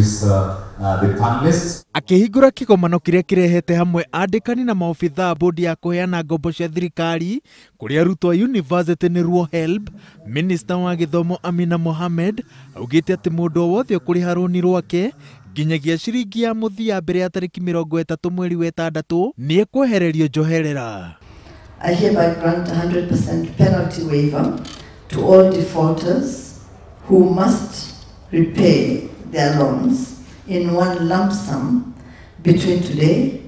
introduce the panelists. Akihingura kigomano kiria kirehete hamwe andikani na maofitha bodi ya kuheana ngombo cia thirikari kuri arutwo a university nĩruo HELB, Minister wa githomo Amina Mohamed augite ati mundu wothe ukuriha rũni rwake nginyagia ciringi ya muthia mbere ya tariki 30 mweri wa gatandatu ni ekwehererio njoherera. I hereby grant 100% penalty waiver to all defaulters who must repay their loans in one lump sum between today,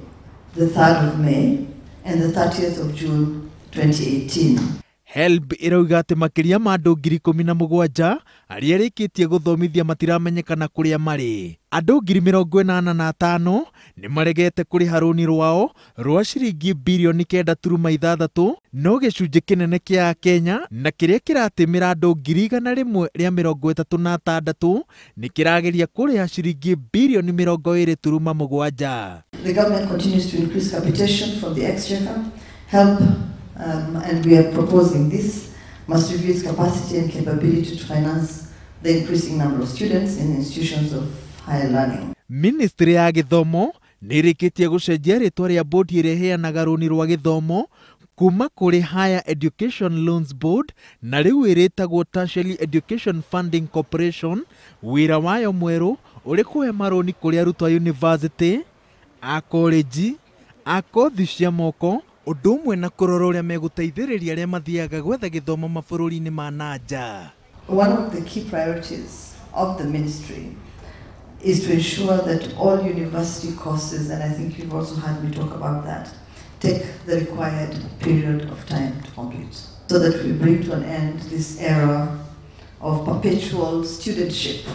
the 3rd of May, and the 30th of June 2018. HELB irauga ati makiria ma andu 17,000 aria rikitie guthomithia matiramenyekana kuria mari. Andu 85,000 ni maregete kuriha rũni rwao rwa ciringi bilioni 9.6, no gicunji kinene kia Kenya na kiria kiratimira andu 136 ni kirageria kuriha ciringi bilioni 20.7. The government continues to increase capitation from the exchequer. HELB and we are proposing this, must review its capacity and capability to finance the increasing number of students in institutions of higher learning. Ministry ya githomo nirikitie gucenjia ritwa ria bodi ire heanaga rũni rwa githomo kuma kuri Higher Education Loans Board na riu iritagwo Tertiary Education Funding Corporation. Wira wayo mweru uri kuhe marũni kuri arutwo a university, a college, a kothi cia moko, undu umwe na kurora uria meguteithiriria aria mathiaga gwetha githomo mabũrũri-inĩ ma nanja. One of the key priorities of the ministry is to ensure that all university courses, and I think you've also heard me talk about that, take the required period of time to complete, so that we bring to an end this era of perpetual studentship,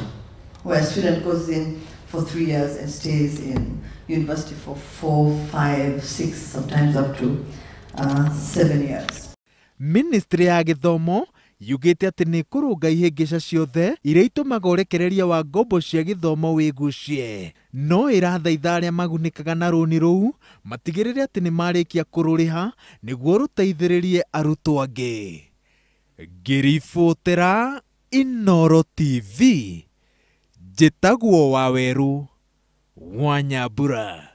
where a student goes in for 3 years and stays in university for 4, 5, 6, sometimes up to 7 years. Ministry ya githomo yugite ati ni kurunga ihingica ciothe iria itumaga urekereria wa ngombo cia githomo wigucie, no irathaitha aria magunikaga na rũni rũu matigirire ati ni marikia kururiha niguo ruteithiririe arutwo angi. Ngiribotera Inooro TV, njitagwo Waweru wa Nyambura.